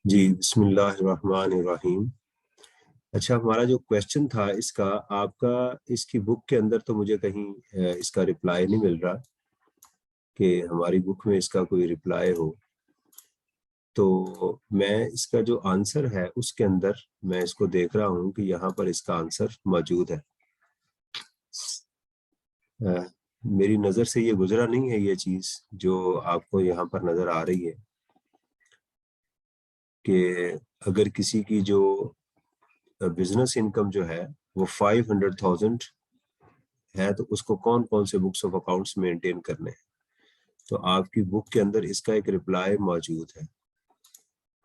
जी, बिस्मिल्लाहिर्रहमानिर्रहीम। अच्छा, हमारा जो क्वेश्चन था इसका, आपका इसकी बुक के अंदर तो मुझे कहीं इसका रिप्लाई नहीं मिल रहा कि हमारी बुक में इसका कोई रिप्लाई हो। तो मैं इसका जो आंसर है उसके अंदर मैं इसको देख रहा हूँ कि यहाँ पर इसका आंसर मौजूद है। मेरी नज़र से ये गुजरा नहीं है, ये चीज़ जो आपको यहाँ पर नज़र आ रही है कि अगर किसी की जो बिजनेस इनकम जो है वो 500,000 है तो उसको कौन कौन से बुक्स ऑफ अकाउंट्स मेंटेन करने हैं। तो आपकी बुक के अंदर इसका एक रिप्लाई मौजूद है।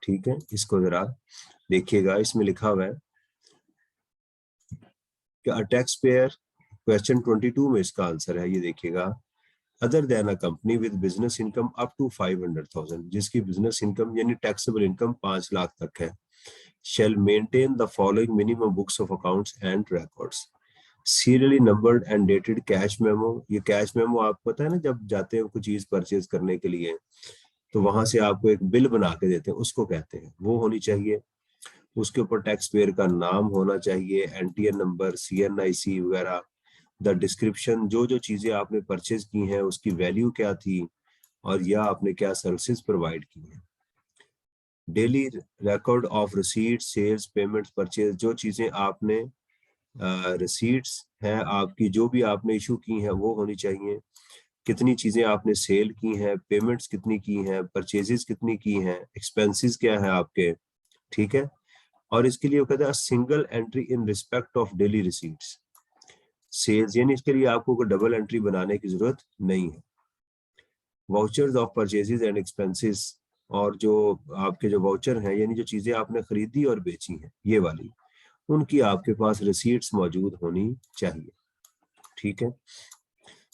ठीक है, इसको जरा देखिएगा। इसमें लिखा हुआ है कि अ टैक्स पेयर, क्वेश्चन 22 में इसका आंसर है, ये देखिएगा। Other than a company with business income up to 500,000, जिसकी बिजनेस इनकम यानी टैक्सेबल इनकम 5 लाख तक है, shall maintain the following minimum books of accounts and records: serially numbered and dated cash memo. ये कैश मेमो आपको पता है ना, जब जाते हैं कुछ चीज परचेज करने के लिए तो वहां से आपको एक बिल बना के देते हैं, उसको कहते हैं, वो होनी चाहिए। उसके ऊपर टैक्स पेयर का नाम होना चाहिए, एनटीएन नंबर, सीएनआईसी वगैरह, द डिस्क्रिप्शन, जो जो चीजें आपने परचेज की हैं उसकी वैल्यू क्या थी और या आपने क्या सर्विसेज प्रोवाइड की हैं। Daily record of receipt, sales, payments, purchase, जो चीजें आपने रिसीट्स हैं आपकी, जो भी आपने इशू की हैं वो होनी चाहिए। कितनी चीजें आपने सेल की हैं, पेमेंट्स कितनी की हैं, परचेजेस कितनी की हैं, एक्सपेंसेस क्या है आपके। ठीक है। और इसके लिए वो कहते हैं single entry in respect of daily receipts, sales, यानी इसके लिए आपको कोई डबल एंट्री बनाने की जरूरत नहीं है। Vouchers of purchases and expenses, और जो आपके जो वाउचर हैं यानी जो चीजें आपने खरीदी और बेची हैं ये वाली, उनकी आपके पास रिसीट्स मौजूद होनी चाहिए। ठीक है।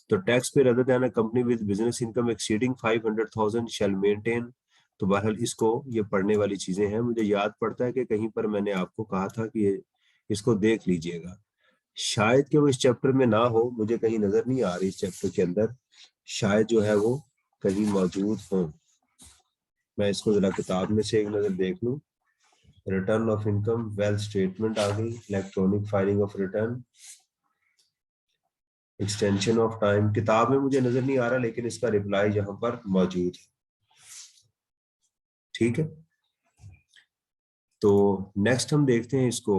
तो tax payer other than a company with business income exceeding 500,000 shall maintain. तो बहरहाल इसको, ये पढ़ने वाली चीजें हैं। मुझे याद पड़ता है कि कहीं पर मैंने आपको कहा था कि इसको देख लीजिएगा, शायद कि वो इस चैप्टर में ना हो, मुझे कहीं नजर नहीं आ रही इस चैप्टर के अंदर, शायद जो है वो कहीं मौजूद हो। मैं इसको जरा किताब में से एक नजर देख लूं। Return of income, wealth statement आ गई, electronic filing of return, extension of time, किताब में मुझे नजर नहीं आ रहा लेकिन इसका रिप्लाई यहाँ पर मौजूद है। ठीक है। तो नेक्स्ट हम देखते हैं इसको।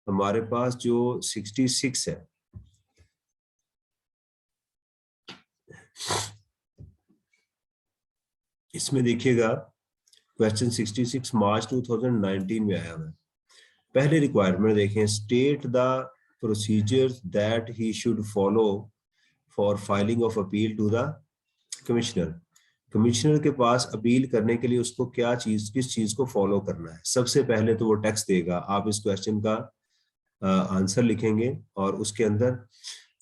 हमारे पास जो 66 है, इसमें देखिएगा क्वेश्चन 66 मार्च 2019 में आया हुआ है। पहले रिक्वायरमेंट देखें, state the procedures that he should follow for filing of appeal to the commissioner. Commissioner के पास अपील करने के लिए उसको क्या चीज, किस चीज को फॉलो करना है। सबसे पहले तो वो टेक्स्ट देगा, आप इस क्वेश्चन का आंसर लिखेंगे और उसके अंदर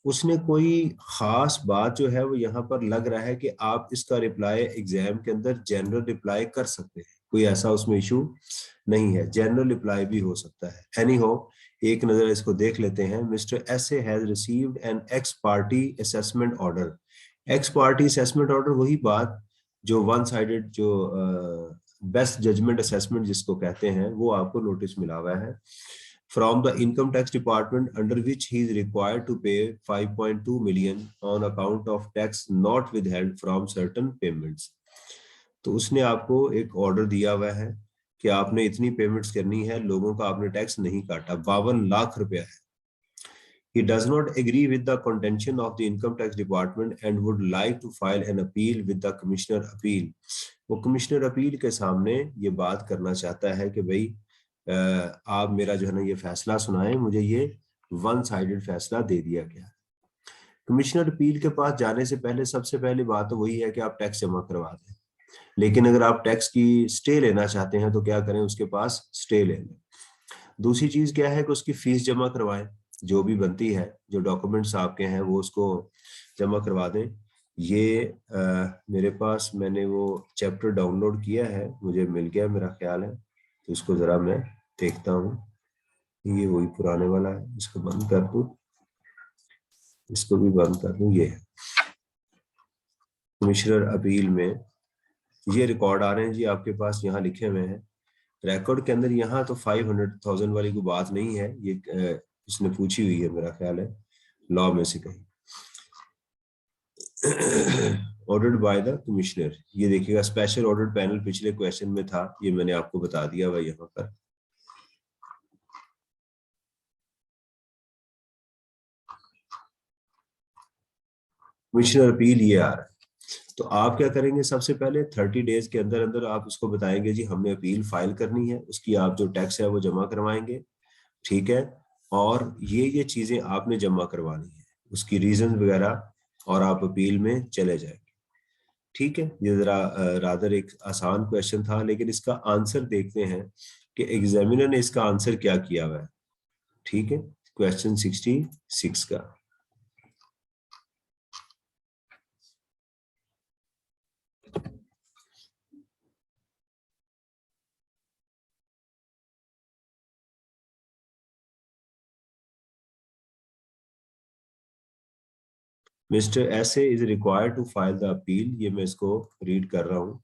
उसने कोई खास बात जो है वो यहाँ पर लग रहा है कि आप इसका रिप्लाई एग्जाम के अंदर जनरल रिप्लाई कर सकते हैं, कोई ऐसा उसमें इशू नहीं है, जनरल रिप्लाई भी हो सकता है। एनी हो, एक नजर इसको देख लेते हैं। Mister S A has received an x party assessment order. X party assessment order, वही बात जो वन साइडेड, जो बेस्ट जजमेंट असेसमेंट जिसको कहते हैं, वो आपको नोटिस मिला हुआ है from the income tax department, under which he is required to pay 5.2 million on account of tax not withheld from certain payments। तो उसने आपको एक ऑर्डर दिया हुआ है कि आपने इतनी पेमेंट्स करनी है, लोगों का आपने टैक्स नहीं काटा, 52 लाख रुपया है। He does not agree with the contention of the income tax department and would like to file an appeal with the commissioner appeal। वो कमिश्नर अपील के सामने ये बात करना चाहता है कि भाई आप मेरा जो है ना ये फैसला सुनाएं, मुझे ये वन साइडेड फैसला दे दिया गया। कमिश्नर अपील के पास जाने से पहले सबसे पहली बात तो वही है कि आप टैक्स जमा करवा दें, लेकिन अगर आप टैक्स की स्टे लेना चाहते हैं तो क्या करें, उसके पास स्टे ले लें। दूसरी चीज क्या है कि उसकी फीस जमा करवाएं, जो भी बनती है, जो डॉक्यूमेंट्स आपके हैं वो उसको जमा करवा दें। ये मेरे पास, मैंने वो चैप्टर डाउनलोड किया है, मुझे मिल गया मेरा ख्याल है, तो इसको जरा मैं देखता हूँ। ये वही पुराने वाला है, इसको बंद कर दूं, इसको भी बंद कर दूं। ये है कमिश्नर अपील में ये रिकॉर्ड आ रहे हैं जी आपके पास, यहाँ लिखे हुए हैं रिकॉर्ड के अंदर। यहाँ तो 500,000 वाली कोई बात नहीं है, ये इसने पूछी हुई है मेरा ख्याल है लॉ में से कहीं। ऑर्डर्ड बाय द कमिश्नर, ये देखिएगा स्पेशल ऑर्डर्ड पैनल पिछले क्वेश्चन में था, ये मैंने आपको बता दिया हुआ यहाँ पर। कमिश्नर अपील ये आ रहा है, तो आप क्या करेंगे, सबसे पहले 30 डेज के अंदर अंदर आप उसको बताएंगे जी हमने अपील फाइल करनी है, उसकी आप जो टैक्स है वो जमा करवाएंगे, ठीक है, और ये चीजें आपने जमा करवानी है, उसकी रीजन वगैरह, और आप अपील में चले जाएंगे, ठीक है। ये जरा रादर एक आसान क्वेश्चन था, लेकिन इसका आंसर देखते हैं कि एग्जामिनर ने इसका आंसर क्या किया हुआ है, ठीक है। क्वेश्चन 66 का मिस्टर ऐसे is required to file the appeal, ये मैं इसको रीड कर रहा हूँ,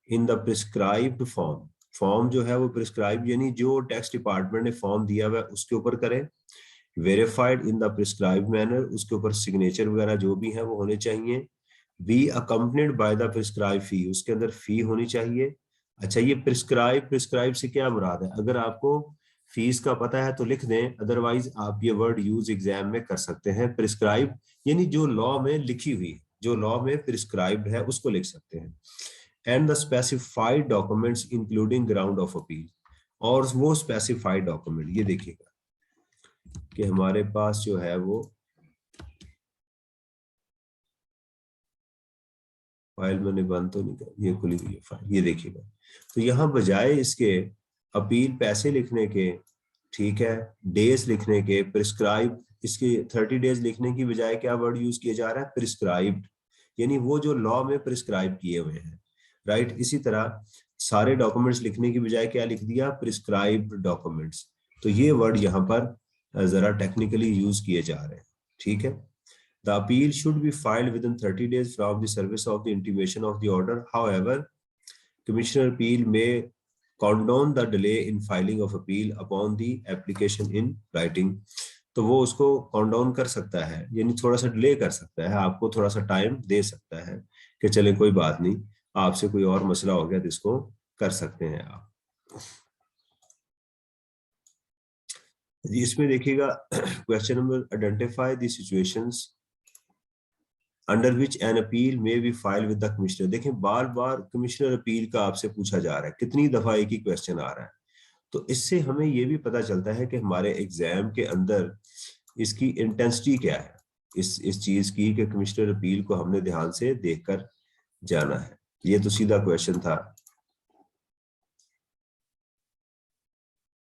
in the prescribed form, form जो है वो प्रिस्क्राइब यानी जो टैक्स डिपार्टमेंट ने फॉर्म दिया हुआ है उसके ऊपर करें, verified in the prescribe manner, उसके ऊपर सिग्नेचर वगैरह जो भी है वो होने चाहिए, be accompanied by the prescribe fee, उसके अंदर फी होनी चाहिए। अच्छा, ये प्रिस्क्राइब, प्रिस्क्राइब से क्या मुराद है, अगर आपको फीस का पता है तो लिख दें, अदरवाइज आप ये वर्ड यूज एग्जाम में कर सकते हैं। प्रिस्क्राइब यानी जो लॉ में लिखी हुई, जो लॉ में प्रिस्क्राइब्ड है उसको लिख सकते हैं। And the specified documents including ground of appeal, और वो स्पेसिफाइड डॉक्यूमेंट, ये देखिएगा कि हमारे पास जो है वो फाइल मैंने बंद तो नहीं कर, ये खुली हुई है फाइल, ये देखिएगा। तो यहाँ बजाय इसके अपील पैसे लिखने के, ठीक है, डेज लिखने के, प्रिस्क्राइब, इसके 30 डेज लिखने की बजाय क्या वर्ड यूज किया जा रहा है, प्रिस्क्राइब्ड, यानी वो जो लॉ में प्रिस्क्राइब किए हुए हैं, राइट। इसी तरह सारे डॉक्यूमेंट्स लिखने की बजाय क्या लिख दिया, प्रिस्क्राइब्ड डॉक्यूमेंट्स। तो ये वर्ड यहाँ पर जरा टेक्निकली यूज किए जा रहे हैं, ठीक है। The appeal should be filed within 30 days from the service of the intimation of the order. However, Commissioner Appeal may condone the delay in filing of appeal upon the application in writing. तो वो उसको कॉन्डोन कर सकता है, यानी थोड़ा सा delay कर सकता है, आपको थोड़ा सा टाइम दे सकता है कि चले कोई बात नहीं, आपसे कोई और मसला हो गया तो इसको कर सकते हैं आप। इसमें देखिएगा question number, identify the situations under which an appeal may be file with the commissioner. देखें बार बार कमिश्नर अपील का आपसे पूछा जा रहा है, कितनी दफा एक ही क्वेश्चन आ रहा है, तो इससे हमें ये भी पता चलता है कि हमारे एग्जाम के अंदर इसकी इंटेंसिटी क्या है, इस चीज की, कि कमिश्नर अपील को हमने ध्यान से देखकर जाना है। ये तो सीधा क्वेश्चन था।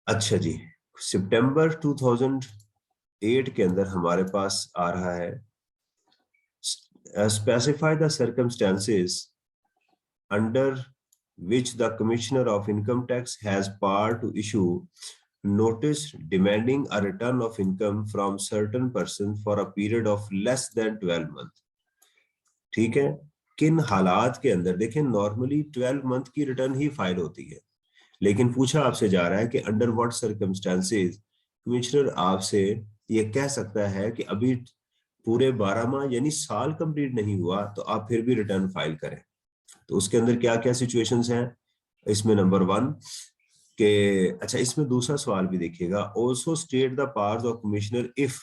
अच्छा जी, सितंबर 2008 के अंदर हमारे पास आ रहा है, specify the circumstances under which the Commissioner of Income Tax has power to issue notice demanding a return of income from certain person for a period of less than 12 months। ठीक है, किन हालात के अंदर, देखें नॉर्मली 12 मंथ की return ही file होती है, लेकिन पूछा आपसे जा रहा है कि अंडर व्हाट सर्कमस्टांसेस कमिश्नर आपसे ये कह सकता है कि अभी पूरे 12 माह यानी साल कंप्लीट नहीं हुआ तो आप फिर भी रिटर्न फाइल करें। तो उसके अंदर क्या क्या सिचुएशंस हैं, इसमें नंबर 1 के, अच्छा इसमें दूसरा सवाल भी देखिएगा, also state the powers of commissioner if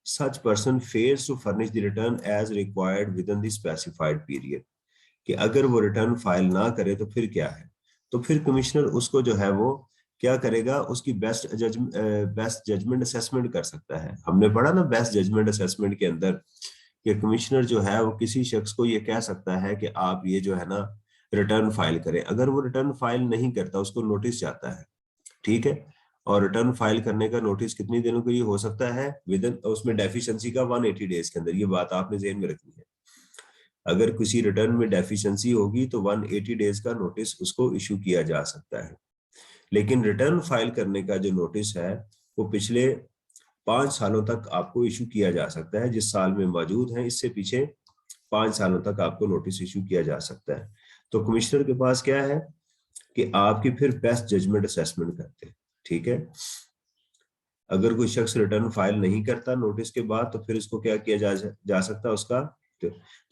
such person fails to furnish the return as required within the specified period, कि अगर वो रिटर्न फाइल ना करे तो फिर क्या है, तो फिर कमिश्नर उसको जो है वो क्या करेगा, उसकी बेस्ट जजमेंट असेसमेंट कर सकता है। हमने पढ़ा ना बेस्ट जजमेंट असेसमेंट के अंदर कि कमिश्नर जो है वो किसी शख्स को ये कह सकता है कि आप ये जो है ना रिटर्न फाइल करें, अगर वो रिटर्न फाइल नहीं करता उसको नोटिस जाता है, ठीक है, और रिटर्न फाइल करने का नोटिस कितनी दिनों के लिए हो सकता है, विद इन, उसमें डेफिशिएंसी का 180 डेज के अंदर, ये बात आपने ज़हन में रखनी है। अगर किसी रिटर्न में डेफिशिएंसी होगी तो 180 डेज का नोटिस उसको इशू किया जा सकता है, लेकिन रिटर्न फाइल करने का जो नोटिस है वो पिछले 5 सालों तक आपको इशू किया जा सकता है, जिस साल में मौजूद है इससे पीछे 5 सालों तक आपको नोटिस इशू किया जा सकता है। तो कमिश्नर के पास क्या है कि आपकी फिर बेस्ट जजमेंट असेसमेंट करते हैं, ठीक है। अगर कोई शख्स रिटर्न फाइल नहीं करता नोटिस के बाद, तो फिर इसको क्या किया जा सकता है उसका।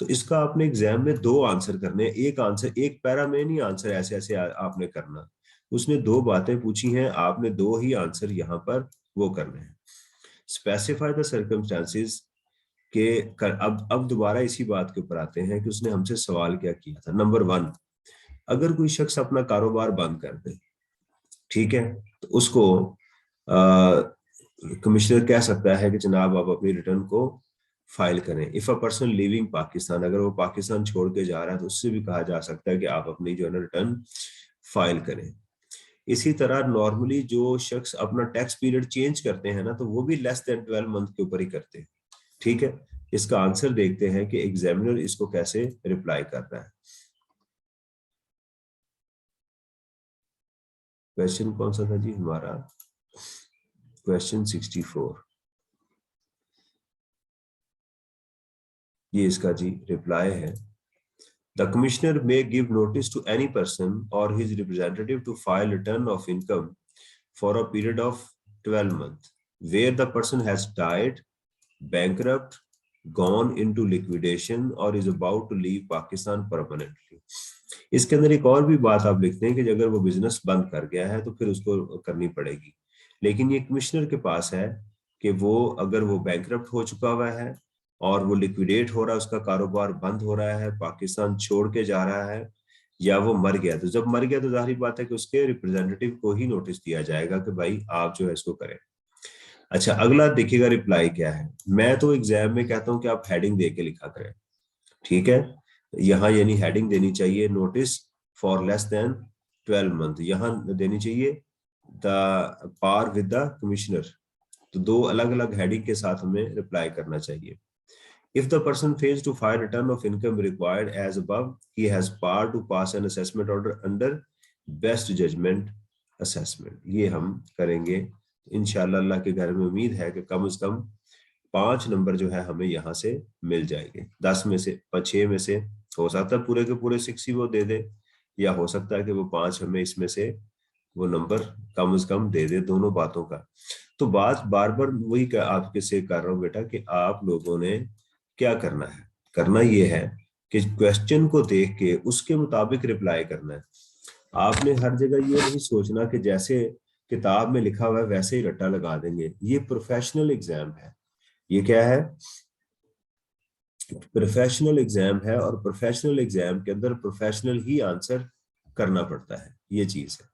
तो इसका आपने एग्जाम में 2 आंसर करने हैं, एक आंसर एक पैरा में नहीं, आंसर ऐसे ऐसे आपने करना। उसने 2 बातें पूछी हैं, आपने 2 ही आंसर यहाँ पर वो करने हैं। स्पेसिफाई द सर्कमस्टांसिस के अब दोबारा इसी बात के ऊपर आते हैं कि उसने हमसे सवाल क्या किया था। नंबर 1, अगर कोई शख्स अपना कारोबार बंद कर दे, ठीक है, तो उसको कमिश्नर कह सकता है कि जनाब आप अपनी रिटर्न को फाइल करें। If a person living Pakistan, अगर वो पाकिस्तान छोड़ के जा रहा है तो उससे भी कहा जा सकता है कि आप अपनी जो है ना रिटर्न फाइल करें। इसी तरह नॉर्मली जो शख्स अपना टैक्स पीरियड चेंज करते हैं ना, तो वो भी लेस देन 12 मंथ के ऊपर ही करते हैं, ठीक है। इसका आंसर देखते हैं कि एग्जामिनर इसको कैसे रिप्लाई कर रहा है। क्वेश्चन कौन सा था जी हमारा? क्वेश्चन 64। ये इसका जी रिप्लाई है। The commissioner may give notice to any person or his representative to file return of income for a period of 12 months where the person has died, bankrupt, gone into liquidation or is about to leave Pakistan permanently। इसके अंदर एक और भी बात आप लिखते हैं कि अगर वो बिजनेस बंद कर गया है तो फिर उसको करनी पड़ेगी। लेकिन ये कमिश्नर के पास है कि वो अगर वो बैंकरप्ट हो चुका हुआ है और वो लिक्विडेट हो रहा है, उसका कारोबार बंद हो रहा है, पाकिस्तान छोड़ के जा रहा है, या वो मर गया, तो जब मर गया तो जाहिर बात है कि उसके रिप्रेजेंटेटिव को ही नोटिस दिया जाएगा कि भाई आप जो है इसको करें। अच्छा, अगला देखिएगा रिप्लाई क्या है। मैं तो एग्जाम में कहता हूं कि आप हेडिंग दे के लिखा करें, ठीक है। यहाँ यानी हेडिंग देनी चाहिए notice for less than 12 month, यहाँ देनी चाहिए the par with the commissioner. तो 2 अलग अलग हेडिंग के साथ हमें रिप्लाई करना चाहिए। If the person fails to file return of income required as above, he has power to pass an assessment order under best judgment assessment। ये हम करेंगे इंशाल्लाह। अल्लाह के घर में उम्मीद है कि कम से कम 5 नंबर जो है हमें यहाँ से मिल जाएंगे। 10 में से 6 में से हो सकता है पूरे के पूरे 6 ही वो दे दे, या हो सकता है कि वो 5 हमें इसमें से वो नंबर कम से कम दे दे, दोनों बातों का। तो बात बार बार वही आपके से कर रहा हूँ बेटा कि आप लोगों ने क्या करना है। करना ये है कि क्वेश्चन को देख के उसके मुताबिक रिप्लाई करना है। आपने हर जगह ये नहीं सोचना कि जैसे किताब में लिखा हुआ है वैसे ही रट्टा लगा देंगे। ये प्रोफेशनल एग्जाम है। ये क्या है? प्रोफेशनल एग्जाम है, और प्रोफेशनल एग्जाम के अंदर प्रोफेशनल ही आंसर करना पड़ता है, ये चीज है,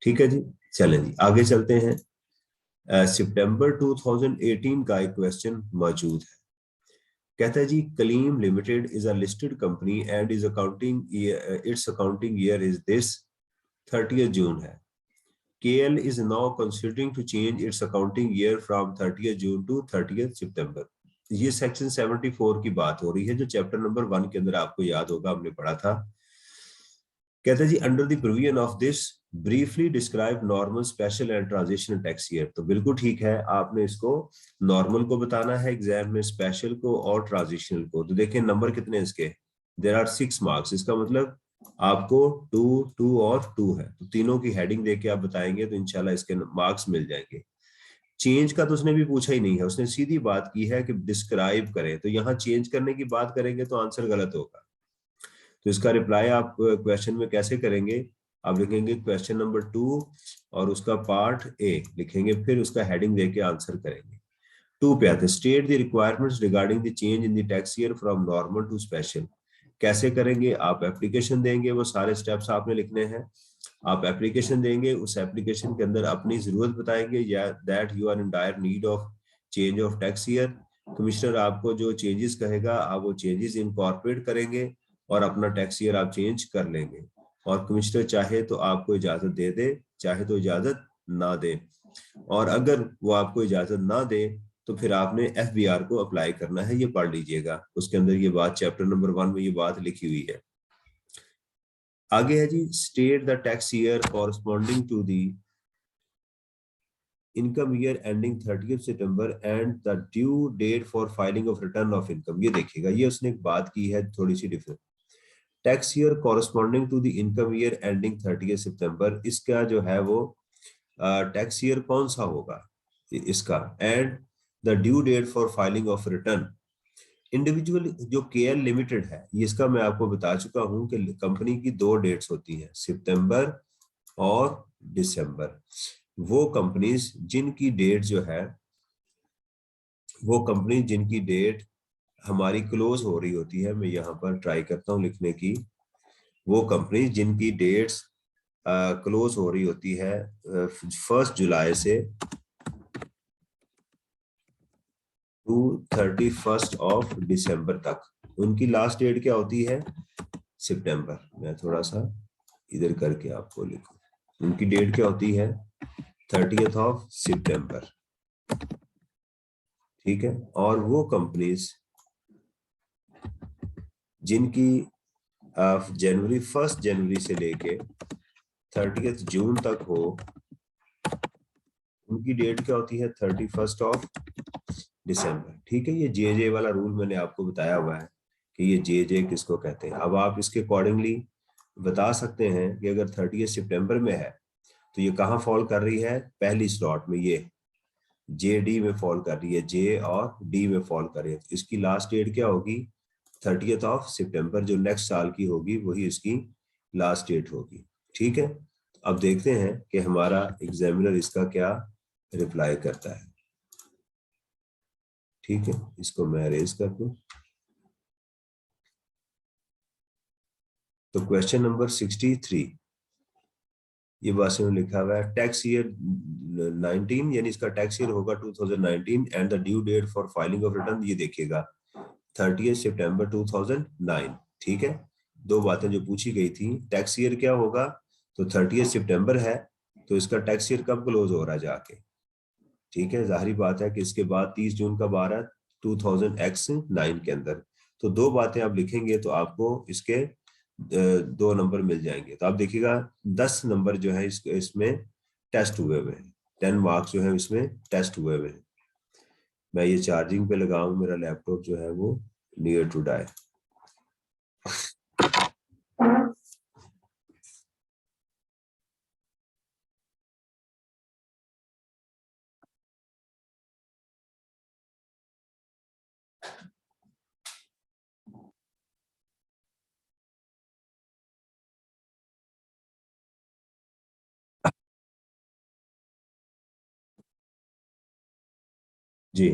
ठीक है जी। चलें जी आगे चलते हैं। सितंबर 2018 का एक क्वेश्चन मौजूद है। कहता है जी, Kaleem limited is a listed company and is accounting its accounting year is this 30th June है। KL is now considering to change its accounting year from 30th June to 30th September। ये section 74 की बात हो रही है जो chapter number 1 के अंदर आपको याद होगा हमने पढ़ा था। कहते हैं जी, under the provision of this briefly describe normal, special and transitional tax year. तो बिल्कुल ठीक है, आपने इसको नॉर्मल को बताना है एग्जाम में, स्पेशल को और ट्रांजिशनल को। तो देखें नंबर कितने इसके, देयर आर 6 मार्क्स। इसका मतलब आपको 2, 2 और 2 है, तो तीनों की हेडिंग देके आप बताएंगे तो इंशाल्लाह इसके मार्क्स मिल जाएंगे। चेंज का तो उसने भी पूछा ही नहीं है, उसने सीधी बात की है कि डिस्क्राइब करें, तो यहाँ चेंज करने की बात करेंगे तो आंसर गलत होगा। तो इसका रिप्लाई आप क्वेश्चन में कैसे करेंगे? आप लिखेंगे क्वेश्चन नंबर 2 और उसका पार्ट ए लिखेंगे, फिर उसका हेडिंग देके आंसर करेंगे। 2 पे आते, state the requirements regarding the change in the tax year from normal to special. कैसे करेंगे? आप एप्लीकेशन देंगे, वो सारे स्टेप्स आपने लिखने हैं। आप एप्लीकेशन देंगे, उस एप्लीकेशन के अंदर अपनी जरूरत बताएंगे, या that you are in dire need of change of tax year. Commissioner आपको जो चेंजेस कहेगा आप वो चेंजेस इनकॉर्पोरेट करेंगे और अपना टैक्स ईयर आप चेंज कर लेंगे। और कमिश्नर चाहे तो आपको इजाजत दे दे, चाहे तो इजाजत ना दे। और अगर वो आपको इजाजत ना दे तो फिर आपने FBR को अप्लाई करना है, ये पढ़ लीजिएगा, उसके अंदर ये बात चैप्टर नंबर 1 में ये बात लिखी हुई है। आगे है जी, state the tax year corresponding to the income year ending 30th September and the due date for filing of return of income. ये देखिएगा, ये उसने एक बात की है थोड़ी सी different. Tax year corresponding to the income year ending 30 September, इसका जो है वो टैक्स ईयर कौन सा होगा इसका, and the due date for filing of return. Individual जो केएल लिमिटेड है, इसका मैं आपको बता चुका हूं कि कंपनी की 2 डेट्स होती हैं, सितंबर और दिसंबर। वो कंपनीज जिनकी डेट जो है, वो कंपनी जिनकी डेट हमारी क्लोज हो रही होती है, मैं यहाँ पर ट्राई करता हूँ लिखने की, वो कंपनी जिनकी डेट्स क्लोज हो रही होती है 1 जुलाई से टू 31 ऑफ दिसंबर तक, उनकी लास्ट डेट क्या होती है, सितंबर। मैं थोड़ा सा इधर करके आपको लिखूं, उनकी डेट क्या होती है, 30 ऑफ सितंबर, ठीक है। और वो कंपनीज जिनकी जनवरी 1 जनवरी से लेके 30 जून तक हो, उनकी डेट क्या होती है, 31 ऑफ दिसंबर, ठीक है। ये जे वाला रूल मैंने आपको बताया हुआ है कि ये जे किसको कहते हैं। अब आप इसके अकॉर्डिंगली बता सकते हैं कि अगर 30 सितंबर में है तो ये कहाँ फॉल कर रही है, पहली स्लॉट में, ये जे डी में फॉल कर रही है, जे और डी में फॉल कर रही है। तो इसकी लास्ट डेट क्या होगी, 30 ऑफ सितंबर, जो नेक्स्ट साल की होगी वही इसकी लास्ट डेट होगी, ठीक है। अब देखते हैं कि हमारा एग्जामिनर इसका क्या रिप्लाई करता है, ठीक है। इसको मैं अरेज कर दूं। तो क्वेश्चन नंबर 63, ये बात में लिखा हुआ है टैक्स ईयर 19, यानी इसका टैक्स ईयर होगा 2019 and the due date for filing of return, ये देखिएगा 30 सितंबर 2009, ठीक है। 2 बातें जो पूछी गई थी, टैक्स ईयर क्या होगा, तो 30 सितंबर है, तो इसका टैक्स ईयर कब क्लोज हो रहा है जाके, ठीक है। जाहिर बात है कि इसके बाद 30 जून का 12 2009 के अंदर। तो 2 बातें आप लिखेंगे तो आपको इसके 2 नंबर मिल जाएंगे। तो आप देखिएगा 10 नंबर जो है इसमें टेस्ट हुए हुए हैं, 10 मार्क्स जो है इसमें टेस्ट हुए हुए हैं। मैं ये चार्जिंग पे लगाऊं, मेरा लैपटॉप जो है वो नियर टू डाई। जी,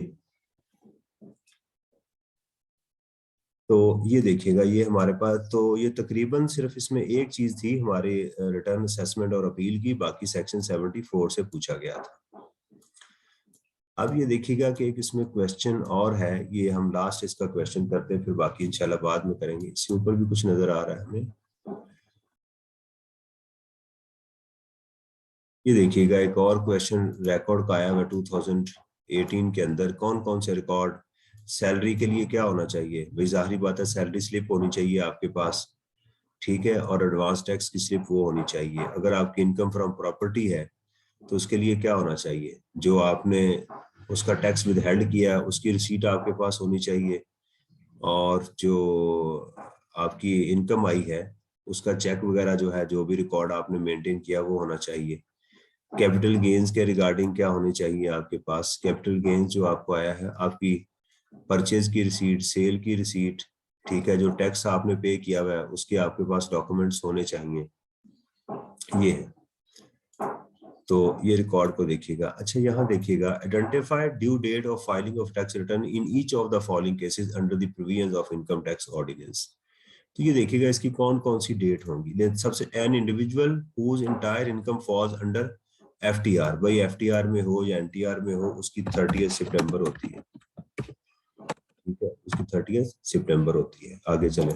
तो ये देखिएगा, ये हमारे पास तो ये तकरीबन सिर्फ इसमें एक चीज थी हमारे रिटर्न असेसमेंट और अपील की, बाकी सेक्शन 74 से पूछा गया था। अब ये देखिएगा कि एक इसमें क्वेश्चन और है, ये हम लास्ट इसका क्वेश्चन करते हैं, फिर बाकी इंशाल्लाह बाद में करेंगे। इसके ऊपर भी कुछ नजर आ रहा है हमें, ये देखिएगा एक और क्वेश्चन रिकॉर्ड का आया हुआ 2018 के अंदर, कौन कौन से रिकॉर्ड, सैलरी के लिए क्या होना चाहिए, भाई जाहिर बात है सैलरी स्लिप होनी चाहिए आपके पास, ठीक है, और एडवांस टैक्स की स्लिप वो होनी चाहिए। अगर आपकी इनकम फ्रॉम प्रॉपर्टी है तो उसके लिए क्या होना चाहिए, जो आपने उसका टैक्स विद हेल्ड किया उसकी रिसीट आपके पास होनी चाहिए, और जो आपकी इनकम आई है उसका चेक वगैरह जो है, जो भी रिकॉर्ड आपने मेंटेन किया वो होना चाहिए। कैपिटल गेन्स के रिगार्डिंग क्या होनी चाहिए आपके पास, कैपिटल गेन्स जो आपको आया है, आपकी परचेज की रिसीट, सेल की रिसीट, ठीक है, जो टैक्स आपने पे किया हुआ है उसके आपके पास डॉक्यूमेंट्स होने चाहिए, ये है। तो ये रिकॉर्ड को देखिएगा। अच्छा यहाँ देखिएगा, identify due date of filing of tax return in each of the following cases under the provisions of income tax ordinance. तो ये देखिएगा इसकी कौन कौन सी डेट होंगी। सबसे an individual whose entire income falls under FTR, भाई एफटीआर में हो या एनटीआर में हो, उसकी 30 सितंबर होती है, ठीक है, उसकी 30 सितंबर होती है। आगे चले,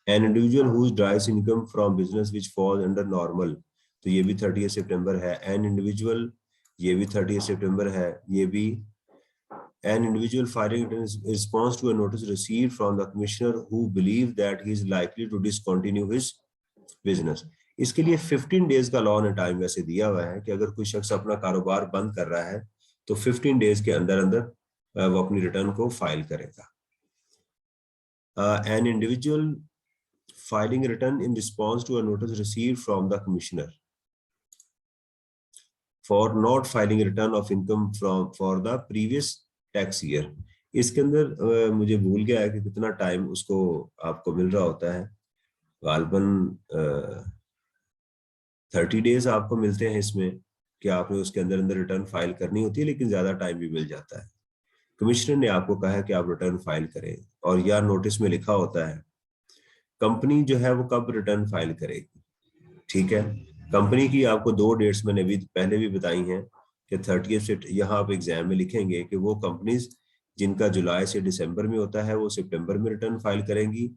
an individual whose derives income from business which falls under normal, तो ये भी 30 सितंबर है। an individual, ये भी 30 सितंबर है। ये भी an individual filing in response to a notice received from the commissioner who believe that he is likely to discontinue his business, इसके लिए 15 डेज का लॉ ने टाइम वैसे दिया हुआ है कि अगर कोई शख्स अपना कारोबार बंद कर रहा है तो 15 डेज के अंदर अंदर वो अपनी रिटर्न को फाइल करेगा. An individual filing return in response to a notice received from the commissioner for not filing return of income from for the previous tax year. इसके अंदर मुझे भूल गया है कि कितना टाइम उसको आपको मिल रहा होता है. गालबन 30 डेज आपको मिलते हैं इसमें कि आपने उसके अंदर अंदर रिटर्न फाइल करनी होती है, लेकिन ज्यादा टाइम भी मिल जाता है. कमिश्नर ने आपको कहा है कि आप रिटर्न फाइल करें और या नोटिस में लिखा होता है कंपनी जो है वो कब रिटर्न फाइल करेगी. ठीक है, कंपनी की आपको 2 डेट्स मैंने अभी पहले भी बताई हैं कि 30 से यहाँ आप एग्जाम में लिखेंगे कि वो कंपनीज जिनका जुलाई से दिसंबर में होता है वो सितंबर में रिटर्न फाइल करेंगी,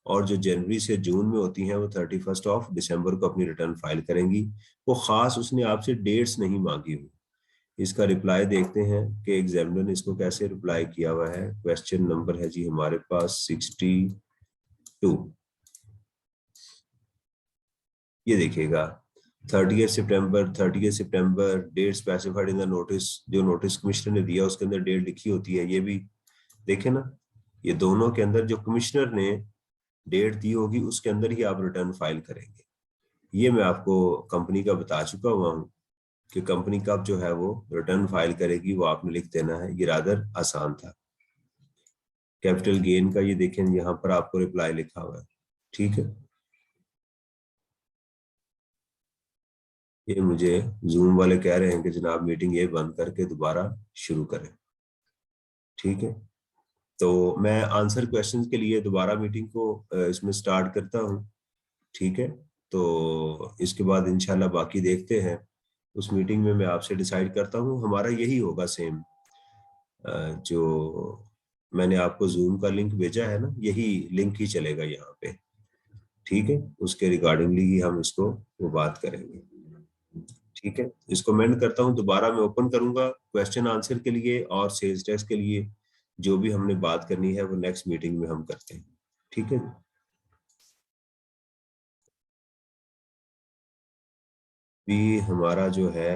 और जो जनवरी से जून में होती हैं वो 31 ऑफ दिसंबर को अपनी रिटर्न फाइल करेंगी. वो खास उसने आपसे डेट्स नहीं मांगी हुई. इसका रिप्लाई देखते हैं कि एग्जामिनर ने इसको कैसे रिप्लाई किया हुआ है. क्वेश्चन नंबर है जी हमारे पास 62. ये देखिएगा 30 September date specified in the notice. जो नोटिस कमिश्नर ने दिया उसके अंदर डेट लिखी होती है. ये भी देखे ना, ये दोनों के अंदर जो कमिश्नर ने डेट दी होगी उसके अंदर ही आप रिटर्न फाइल करेंगे. ये मैं आपको कंपनी का बता चुका हुआ हूँ कि कंपनी कब जो है वो रिटर्न फाइल करेगी, वो आपने लिख देना है. ये रादर आसान था. कैपिटल गेन का ये देखें यहाँ पर आपको रिप्लाई लिखा हुआ है. ठीक है, ये मुझे जूम वाले कह रहे हैं कि जनाब मीटिंग ये बंद करके दोबारा शुरू करें. ठीक है, तो मैं आंसर क्वेश्चंस के लिए दोबारा मीटिंग को इसमें स्टार्ट करता हूँ. ठीक है, तो इसके बाद इंशाल्लाह बाकी देखते हैं. उस मीटिंग में मैं आपसे डिसाइड करता हूँ. हमारा यही होगा सेम, जो मैंने आपको जूम का लिंक भेजा है ना, यही लिंक ही चलेगा यहाँ पे. ठीक है, उसके रिगार्डिंगली ही हम इसको वो बात करेंगे. ठीक है, इसको मेंड करता हूँ. दोबारा मैं ओपन करूंगा क्वेश्चन आंसर के लिए और सेल्स टैक्स के लिए. जो भी हमने बात करनी है वो नेक्स्ट मीटिंग में हम करते हैं. ठीक है, भी हमारा जो है